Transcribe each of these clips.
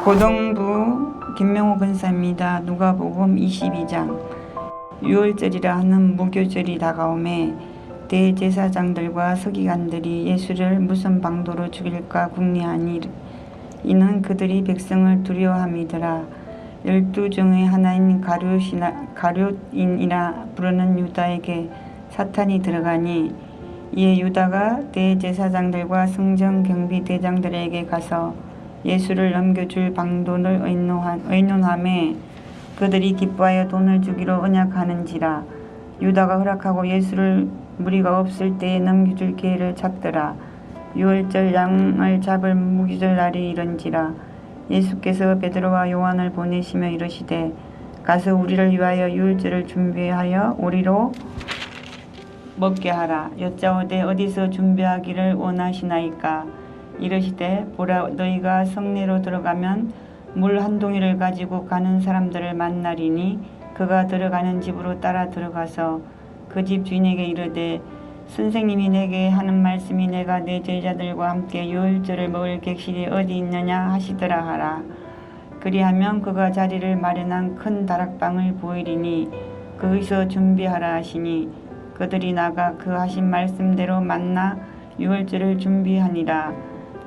고등부 김명호 권사입니다. 누가복음 22장. 유월절이라 하는 무교절이 다가오매 대제사장들과 서기관들이 예수를 무슨 방도로 죽일까 궁리하니 이는 그들이 백성을 두려워함이더라. 12 중의 하나인 가룟인이라 부르는 유다에게 사탄이 들어가니 이에 유다가 대제사장들과 성전경비대장들에게 가서 예수를 넘겨줄 방도를 의논하매 그들이 기뻐하여 돈을 주기로 언약하는지라. 유다가 허락하고 예수를 무리가 없을 때에 넘겨줄 기회를 찾더라. 유월절 양을 잡을 무교절 날이 이른지라. 예수께서 베드로와 요한을 보내시며 이르시되 가서 우리를 위하여 유월절을 준비하여 우리로 먹게 하라. 여짜오되 어디서 준비하기를 원하시나이까. 이르시되 보라, 너희가 성내로 들어가면 물 한 동이를 가지고 가는 사람들을 만나리니 그가 들어가는 집으로 따라 들어가서 그 집 주인에게 이르되 선생님이 내게 하는 말씀이 내가 내 제자들과 함께 유월절을 먹을 객실이 어디 있느냐 하시더라 하라. 그리하면 그가 자리를 마련한 큰 다락방을 보이리니 거기서 준비하라 하시니 그들이 나가 그 하신 말씀대로 만나 유월절을 준비하니라.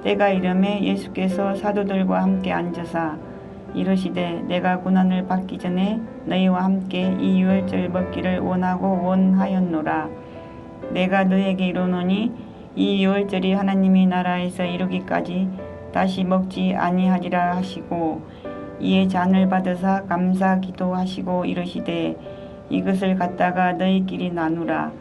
때가 이르매 예수께서 사도들과 함께 앉으사 이르시되 내가 고난을 받기 전에 너희와 함께 이 유월절 먹기를 원하고 원하였노라. 내가 너희에게 이르노니 이 유월절이 하나님의 나라에서 이루기까지 다시 먹지 아니하리라 하시고 이에 잔을 받으사 감사 기도하시고 이르시되 이것을 갖다가 너희끼리 나누라.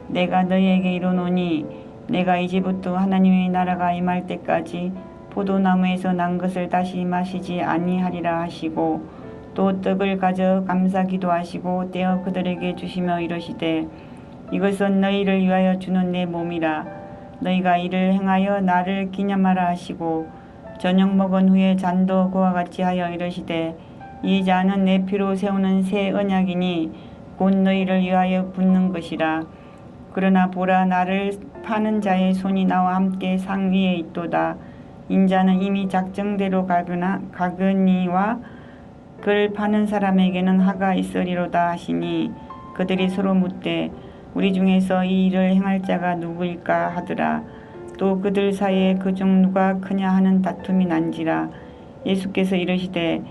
내가 너희에게 이르노니 내가 이제부터 하나님의 나라가 임할 때까지 포도나무에서 난 것을 다시 마시지 아니하리라 하시고 또 떡을 가져 감사 기도하시고 떼어 그들에게 주시며 이르시되 이것은 너희를 위하여 주는 내 몸이라. 너희가 이를 행하여 나를 기념하라 하시고 저녁 먹은 후에 잔도 그와 같이 하여 이르시되 이 잔은 내 피로 세우는 새 언약이니 곧 너희를 위하여 붓는 것이라. 그러나 보라, 나를 파는 자의 손이 나와 함께 상 위에 있도다. 인자는 이미 작정대로 가거니와 그를 파는 사람에게는 하가 있으리로다 하시니 그들이 서로 묻되 우리 중에서 이 일을 행할 자가 누구일까 하더라. 또 그들 사이에 그중 누가 크냐 하는 다툼이 난지라. 예수께서 이르시되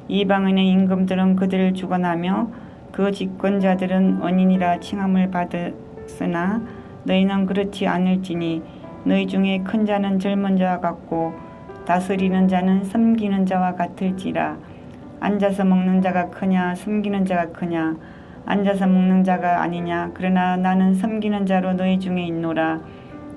이방인의 임금들은 그들을 주관하며 그 집권자들은 언인이라 칭함을 받았으나 너희는 그렇지 않을지니 너희 중에 큰 자는 젊은 자와 같고 다스리는 자는 섬기는 자와 같을지라. 앉아서 먹는 자가 크냐 섬기는 자가 크냐. 앉아서 먹는 자가 아니냐. 그러나 나는 섬기는 자로 너희 중에 있노라.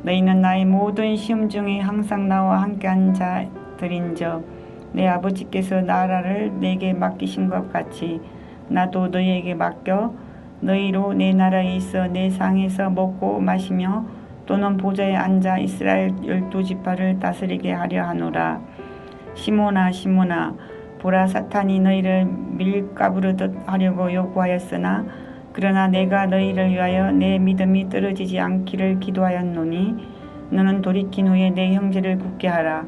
너희는 나의 모든 시험 중에 항상 나와 함께한 자들인즉 내 아버지께서 나라를 내게 맡기신 것 같이 나도 너희에게 맡겨 너희로 내 나라에 있어 내 상에서 먹고 마시며 또는 보좌에 앉아 이스라엘 12지파를 다스리게 하려 하노라. 시몬아 시몬아, 보라, 사탄이 너희를 밀가부르듯 하려고 요구하였으나 그러나 내가 너희를 위하여 내 믿음이 떨어지지 않기를 기도하였노니 너는 돌이킨 후에 내 형제를 굳게 하라.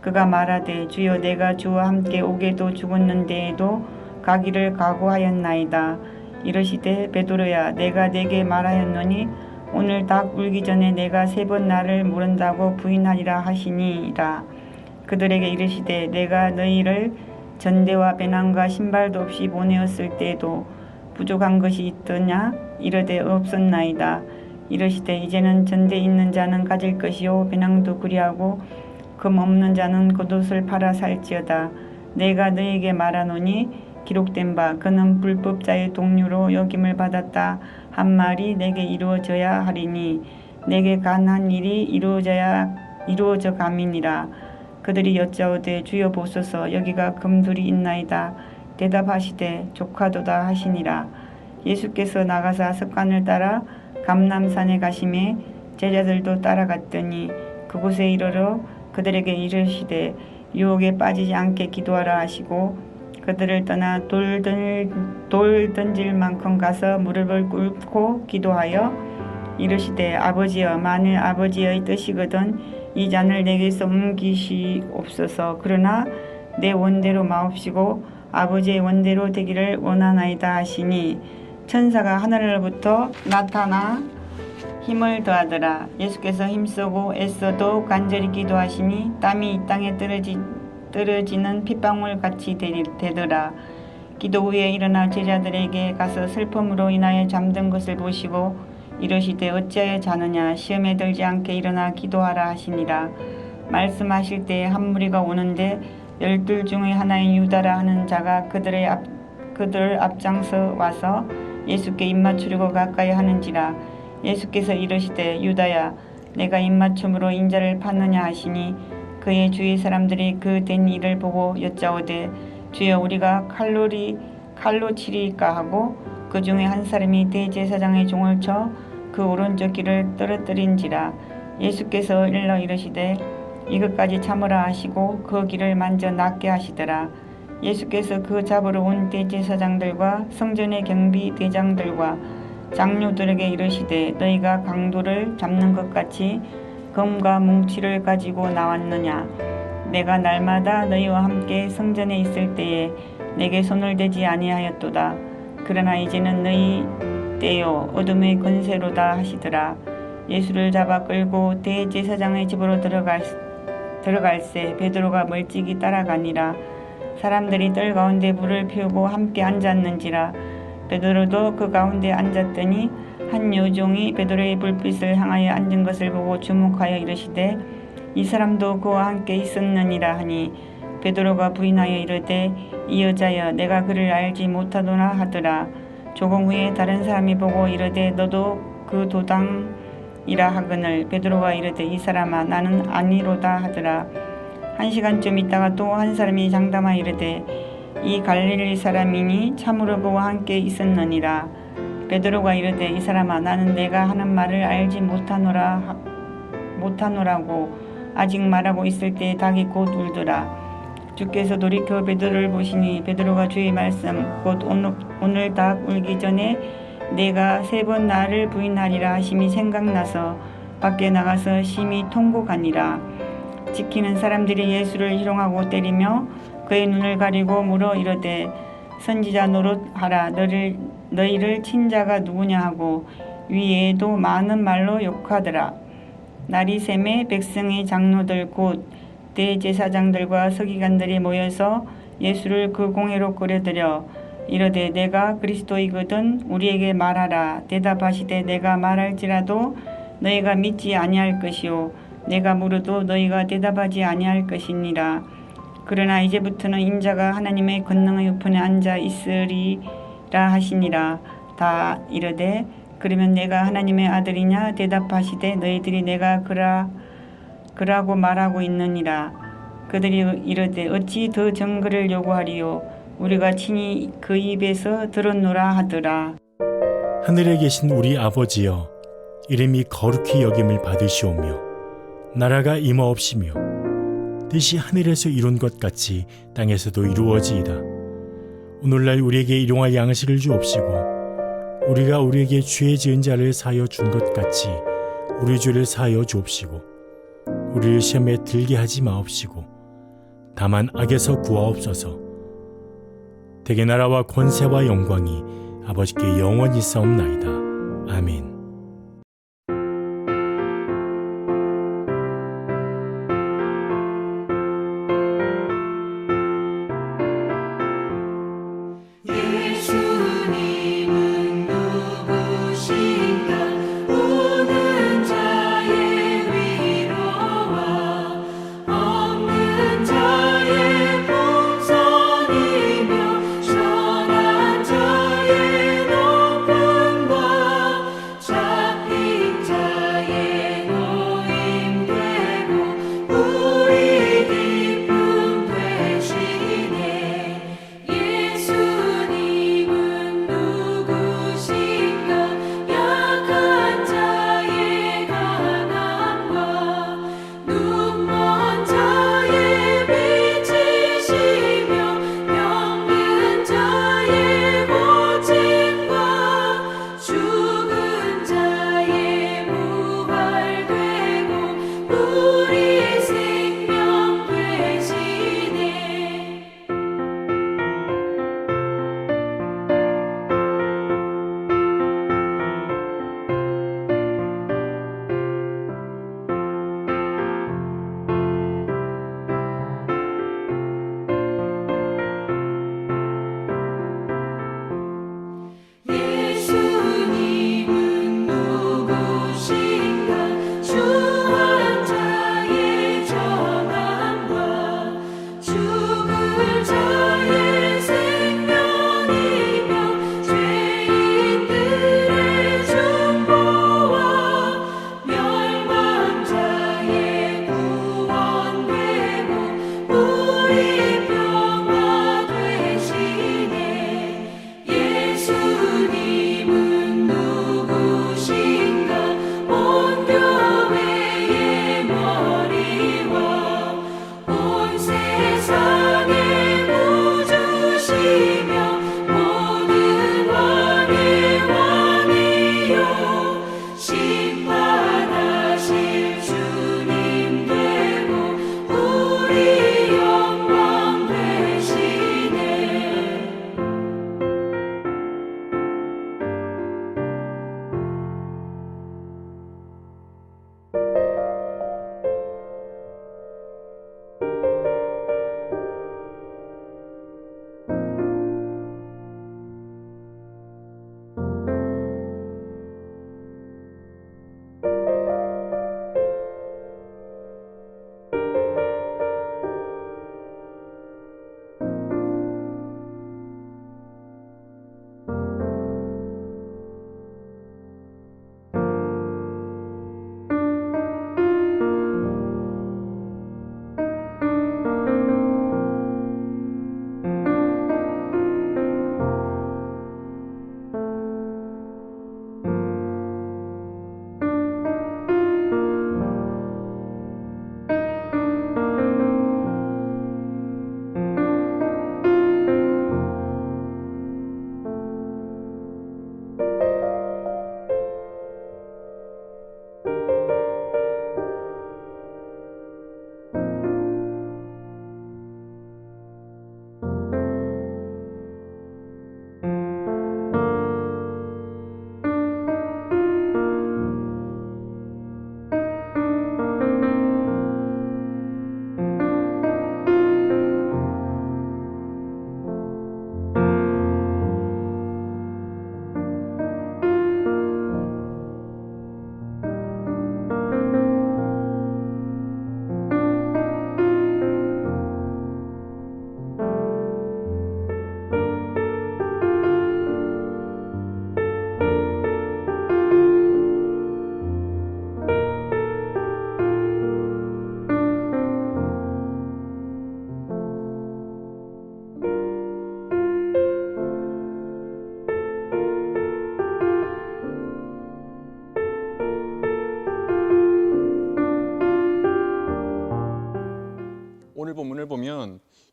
그가 말하되 주여, 내가 주와 함께 오게도 죽었는데에도 가기를 각오하였나이다. 이르시되 베드로야, 내가 내게 말하였노니 오늘 닭 울기 전에 내가 3번 나를 모른다고 부인하리라 하시니라. 그들에게 이르시되 내가 너희를 전대와 배낭과 신발도 없이 보내었을 때에도 부족한 것이 있더냐? 이르되 없었나이다. 이르시되 이제는 전대 있는 자는 가질 것이요 배낭도 그리하고 금 없는 자는 겉옷을 팔아 살지어다. 내가 너희에게 말하노니 기록된 바 그는 불법자의 동류로 여김을 받았다 한 말이 내게 이루어져야 하리니 내게 간한 일이 이루어져 감이니라. 그들이 여짜오되 주여 보소서, 여기가 금둘이 있나이다. 대답하시되 족하도다 하시니라. 예수께서 나가사 석간을 따라 감람산에 가시매 제자들도 따라갔더니 그곳에 이르러 그들에게 이르시되 유혹에 빠지지 않게 기도하라 하시고 그들을 떠나 돌 던질 만큼 가서 무릎을 꿇고 기도하여 이르시되 아버지여 만일 아버지의 뜻이거든 이 잔을 내게서 옮기시옵소서. 그러나 내 원대로 마옵시고 아버지의 원대로 되기를 원하나이다 하시니 천사가 하늘로부터 나타나 힘을 더하더라. 예수께서 힘쓰고 애써도 간절히 기도하시니 땀이 이 땅에 떨어지는 핏방울 같이 되더라. 기도 후에 일어나 제자들에게 가서 슬픔으로 인하여 잠든 것을 보시고 이르시되 어찌하여 자느냐 시험에 들지 않게 일어나 기도하라 하시니라. 말씀하실 때에 한 무리가 오는데 12 중의 하나인 유다라 하는 자가 그들 앞장서 와서 예수께 입맞추려고 가까이 하는지라. 예수께서 이르시되 유다야 내가 입맞춤으로 인자를 받느냐 하시니 그의 주위 사람들이 그 된 일을 보고 여짜오되 주여 우리가 칼로 치리까 하고 그 중에 한 사람이 대제사장의 종을 쳐 그 오른쪽 귀를 떨어뜨린지라. 예수께서 일러 이르시되 이것까지 참으라 하시고 그 귀를 만져 낫게 하시더라. 예수께서 그 잡으러 온 대제사장들과 성전의 경비 대장들과 장로들에게 이르시되 너희가 강도를 잡는 것 같이 검과 뭉치를 가지고 나왔느냐. 내가 날마다 너희와 함께 성전에 있을 때에 내게 손을 대지 아니하였도다. 그러나 이제는 너희 때요 어둠의 권세로다 하시더라. 예수를 잡아 끌고 대제사장의 집으로 들어갈새 베드로가 멀찍이 따라가니라. 사람들이 뜰 가운데 불을 피우고 함께 앉았는지라. 베드로도 그 가운데 앉았더니 한 여종이 베드로의 불빛을 향하여 앉은 것을 보고 주목하여 이르시되 이 사람도 그와 함께 있었느니라 하니 베드로가 부인하여 이르되 이 여자여 내가 그를 알지 못하도나 하더라. 조금 후에 다른 사람이 보고 이르되 너도 그 도당이라 하거늘 베드로가 이르되 이 사람아 나는 아니로다 하더라. 1시간쯤 있다가 또 한 사람이 장담하여 이르되 이 갈릴리 사람이니 참으로 그와 함께 있었느니라. 베드로가 이르되 이 사람아 나는 내가 하는 말을 알지 못하노라고 아직 말하고 있을 때에 닭이 곧 울더라. 주께서 돌이켜 베드로를 보시니 베드로가 주의 말씀 곧 오늘 닭 울기 전에 내가 3번 나를 부인하리라 하심이 생각나서 밖에 나가서 심히 통곡하니라. 지키는 사람들이 예수를 희롱하고 때리며 그의 눈을 가리고 물어 이르되 선지자 노릇하라. 너희를 친 자가 누구냐 하고 위에도 많은 말로 욕하더라. 날이 새매 백성의 장로들 곧 대제사장들과 서기관들이 모여서 예수를 그 공회로 끌어들여 이르되 내가 그리스도이거든 우리에게 말하라. 대답하시되 내가 말할지라도 너희가 믿지 아니할 것이요 내가 물어도 너희가 대답하지 아니할 것이니라. 그러나 이제부터는 인자가 하나님의 권능의 우편에 앉아 있으리라 하시니라. 다 이르되 그러면 내가 하나님의 아들이냐 대답하시되 너희들이 내가 그라고 말하고 있느니라. 그들이 이르되 어찌 더 증거를 요구하리요 우리가 친히 그 입에서 들었노라 하더라. 하늘에 계신 우리 아버지여 이름이 거룩히 여김을 받으시오며 나라가 임하옵시며 뜻이 하늘에서 이룬 것 같이 땅에서도 이루어지이다. 오늘날 우리에게 일용할 양식을 주옵시고 우리가 우리에게 죄 지은 자를 사하여 준 것 같이 우리 죄를 사하여 주옵시고 우리를 시험에 들게 하지 마옵시고 다만 악에서 구하옵소서. 대개 나라와 권세와 영광이 아버지께 영원히 있사옵나이다. 아멘.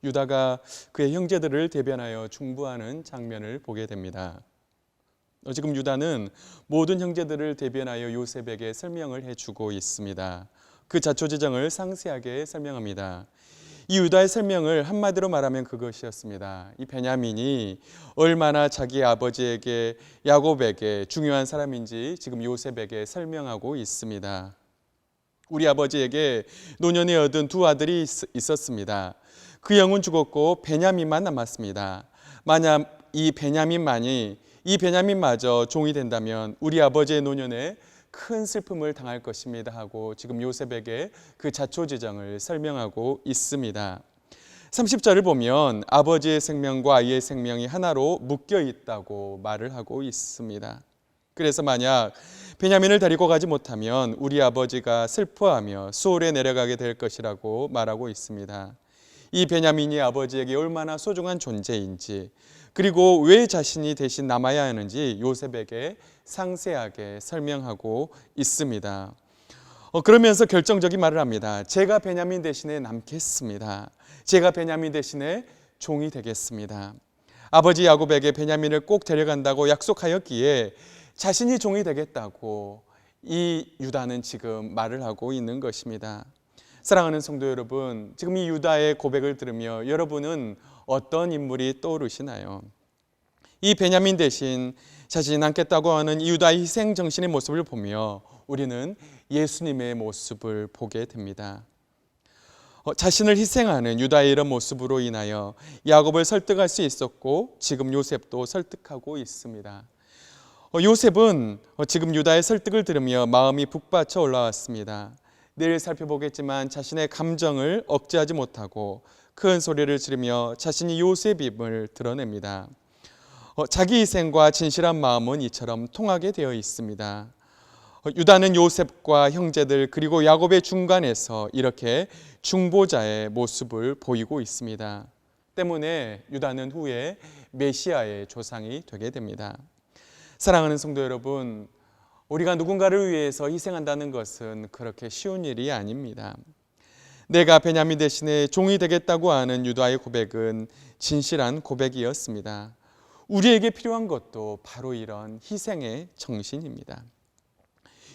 유다가 그의 형제들을 대변하여 중보하는 장면을 보게 됩니다. 지금 유다는 모든 형제들을 대변하여 요셉에게 설명을 해주고 있습니다. 그 자초지정을 상세하게 설명합니다. 이 유다의 설명을 한마디로 말하면 그것이었습니다. 이 베냐민이 얼마나 자기 아버지에게, 야곱에게 중요한 사람인지 지금 요셉에게 설명하고 있습니다. 우리 아버지에게 노년에 얻은 두 아들이 있었습니다. 그 영은 죽었고 베냐민만 남았습니다. 만약 이 베냐민마저 종이 된다면 우리 아버지의 노년에 큰 슬픔을 당할 것입니다 하고 지금 요셉에게 그 자초지정을 설명하고 있습니다. 30절을 보면 아버지의 생명과 아이의 생명이 하나로 묶여 있다고 말을 하고 있습니다. 그래서 만약 베냐민을 데리고 가지 못하면 우리 아버지가 슬퍼하며 수월에 내려가게 될 것이라고 말하고 있습니다. 이 베냐민이 아버지에게 얼마나 소중한 존재인지, 그리고 왜 자신이 대신 남아야 하는지 요셉에게 상세하게 설명하고 있습니다. 그러면서 결정적인 말을 합니다. 제가 베냐민 대신에 남겠습니다. 제가 베냐민 대신에 종이 되겠습니다. 아버지 야곱에게 베냐민을 꼭 데려간다고 약속하였기에 자신이 종이 되겠다고 이 유다는 지금 말을 하고 있는 것입니다. 사랑하는 성도 여러분, 지금 이 유다의 고백을 들으며 여러분은 어떤 인물이 떠오르시나요? 이 베냐민 대신 자신이 남겠다고 하는 이 유다의 희생 정신의 모습을 보며 우리는 예수님의 모습을 보게 됩니다. 자신을 희생하는 유다의 이런 모습으로 인하여 야곱을 설득할 수 있었고 지금 요셉도 설득하고 있습니다. 요셉은 지금 유다의 설득을 들으며 마음이 북받쳐 올라왔습니다. 내일 살펴보겠지만 자신의 감정을 억제하지 못하고 큰 소리를 지르며 자신이 요셉임을 드러냅니다. 자기 희생과 진실한 마음은 이처럼 통하게 되어 있습니다. 유다는 요셉과 형제들 그리고 야곱의 중간에서 이렇게 중보자의 모습을 보이고 있습니다. 때문에 유다는 후에 메시아의 조상이 되게 됩니다. 사랑하는 성도 여러분, 우리가 누군가를 위해서 희생한다는 것은 그렇게 쉬운 일이 아닙니다. 내가 베냐민 대신에 종이 되겠다고 하는 유다의 고백은 진실한 고백이었습니다. 우리에게 필요한 것도 바로 이런 희생의 정신입니다.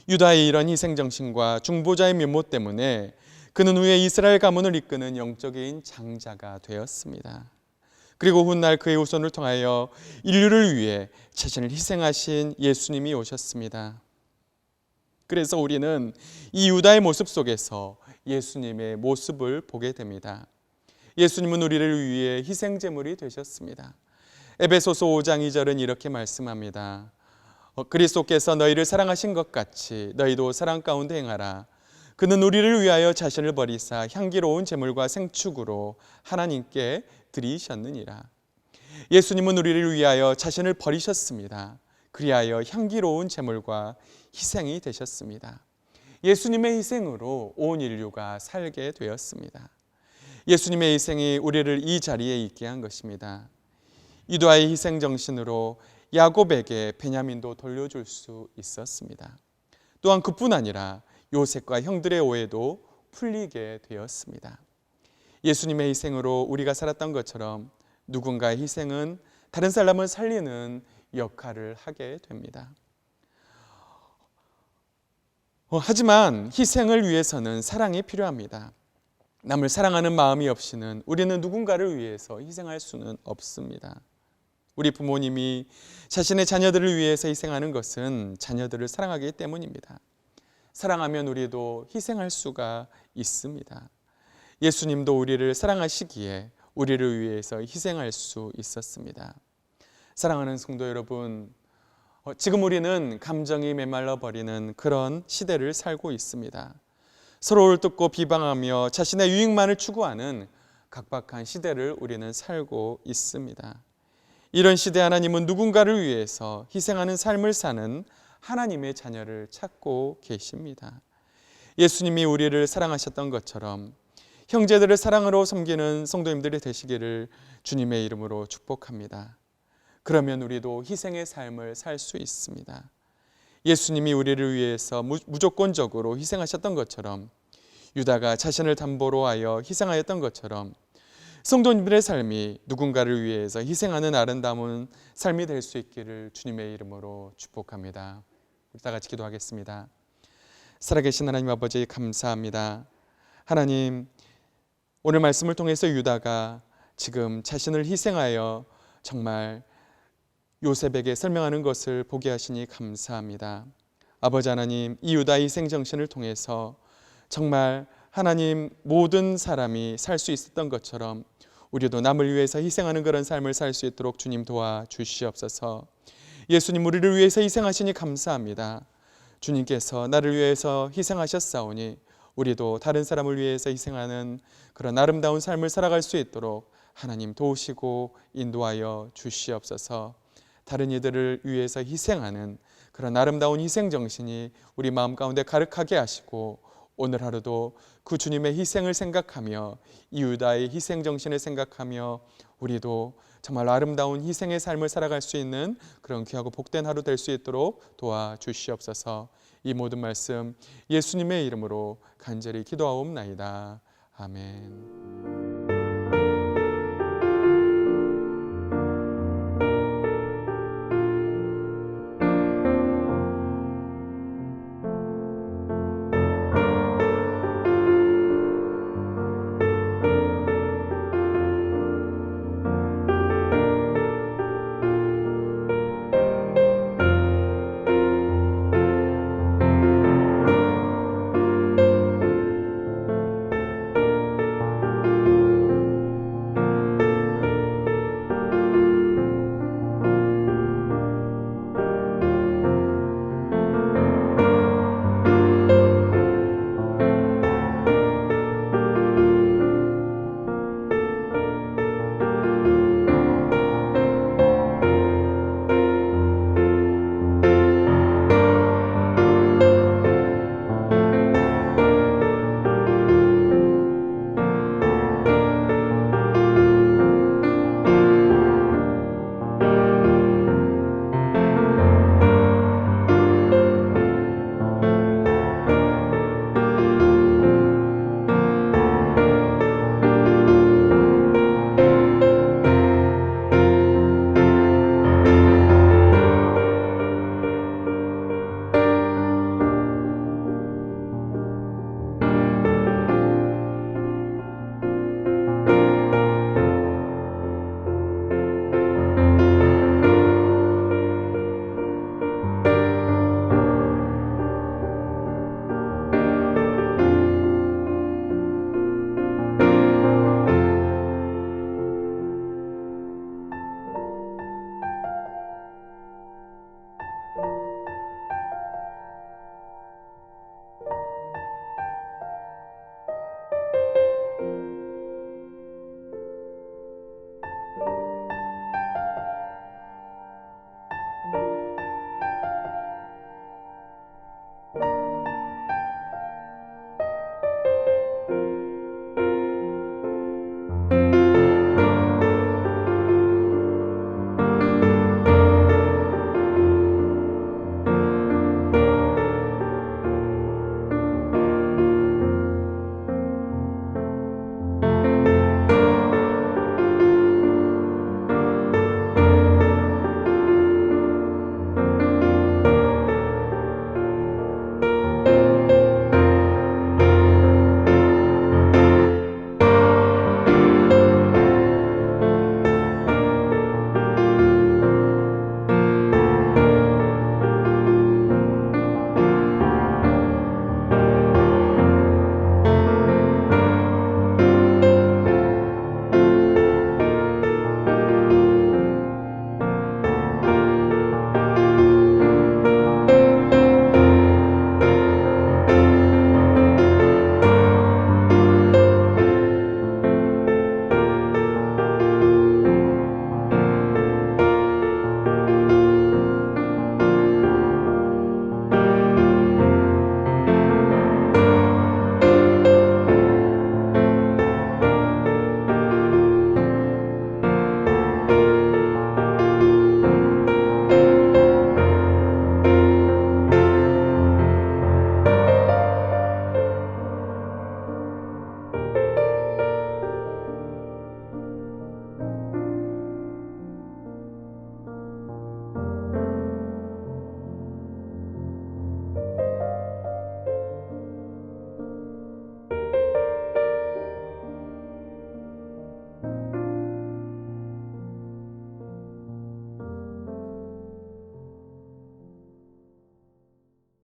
유다의 이런 희생 정신과 중보자의 면모 때문에 그는 후에 이스라엘 가문을 이끄는 영적인 장자가 되었습니다. 그리고 훗날 그의 후손을 통하여 인류를 위해 자신을 희생하신 예수님이 오셨습니다. 그래서 우리는 이 유다의 모습 속에서 예수님의 모습을 보게 됩니다. 예수님은 우리를 위해 희생제물이 되셨습니다. 에베소서 5장 2절은 이렇게 말씀합니다. 그리스도께서 너희를 사랑하신 것 같이 너희도 사랑 가운데 행하라. 그는 우리를 위하여 자신을 버리사 향기로운 제물과 생축으로 하나님께 드리셨느니라. 예수님은 우리를 위하여 자신을 버리셨습니다. 그리하여 향기로운 제물과 희생이 되셨습니다. 예수님의 희생으로 온 인류가 살게 되었습니다. 예수님의 희생이 우리를 이 자리에 있게 한 것입니다. 유다의 희생 정신으로 야곱에게 베냐민도 돌려줄 수 있었습니다. 또한 그뿐 아니라 요셉과 형들의 오해도 풀리게 되었습니다. 예수님의 희생으로 우리가 살았던 것처럼 누군가의 희생은 다른 사람을 살리는 역할을 하게 됩니다. 하지만 희생을 위해서는 사랑이 필요합니다. 남을 사랑하는 마음이 없이는 우리는 누군가를 위해서 희생할 수는 없습니다. 우리 부모님이 자신의 자녀들을 위해서 희생하는 것은 자녀들을 사랑하기 때문입니다. 사랑하면 우리도 희생할 수가 있습니다. 예수님도 우리를 사랑하시기에 우리를 위해서 희생할 수 있었습니다. 사랑하는 성도 여러분, 지금 우리는 감정이 메말라 버리는 그런 시대를 살고 있습니다. 서로를 뜯고 비방하며 자신의 유익만을 추구하는 각박한 시대를 우리는 살고 있습니다. 이런 시대 하나님은 누군가를 위해서 희생하는 삶을 사는 하나님의 자녀를 찾고 계십니다. 예수님이 우리를 사랑하셨던 것처럼 형제들을 사랑으로 섬기는 성도님들이 되시기를 주님의 이름으로 축복합니다. 그러면 우리도 희생의 삶을 살 수 있습니다. 예수님이 우리를 위해서 무조건적으로 희생하셨던 것처럼 유다가 자신을 담보로 하여 희생하였던 것처럼 성도님들의 삶이 누군가를 위해서 희생하는 아름다운 삶이 될 수 있기를 주님의 이름으로 축복합니다. 우리 다 같이 기도하겠습니다. 살아계신 하나님 아버지 감사합니다. 하나님, 오늘 말씀을 통해서 유다가 지금 자신을 희생하여 정말 요셉에게 설명하는 것을 보게 하시니 감사합니다. 아버지 하나님, 이 유다의 희생 정신을 통해서 정말 하나님 모든 사람이 살 수 있었던 것처럼 우리도 남을 위해서 희생하는 그런 삶을 살 수 있도록 주님 도와주시옵소서. 예수님 우리를 위해서 희생하시니 감사합니다. 주님께서 나를 위해서 희생하셨사오니 우리도 다른 사람을 위해서 희생하는 그런 아름다운 삶을 살아갈 수 있도록 하나님 도우시고 인도하여 주시옵소서. 다른 이들을 위해서 희생하는 그런 아름다운 희생 정신이 우리 마음 가운데 가득하게 하시고 오늘 하루도 그 주님의 희생을 생각하며 이 유다의 희생 정신을 생각하며 우리도 정말 아름다운 희생의 삶을 살아갈 수 있는 그런 귀하고 복된 하루 될 수 있도록 도와주시옵소서. 이 모든 말씀 예수님의 이름으로 간절히 기도하옵나이다. 아멘.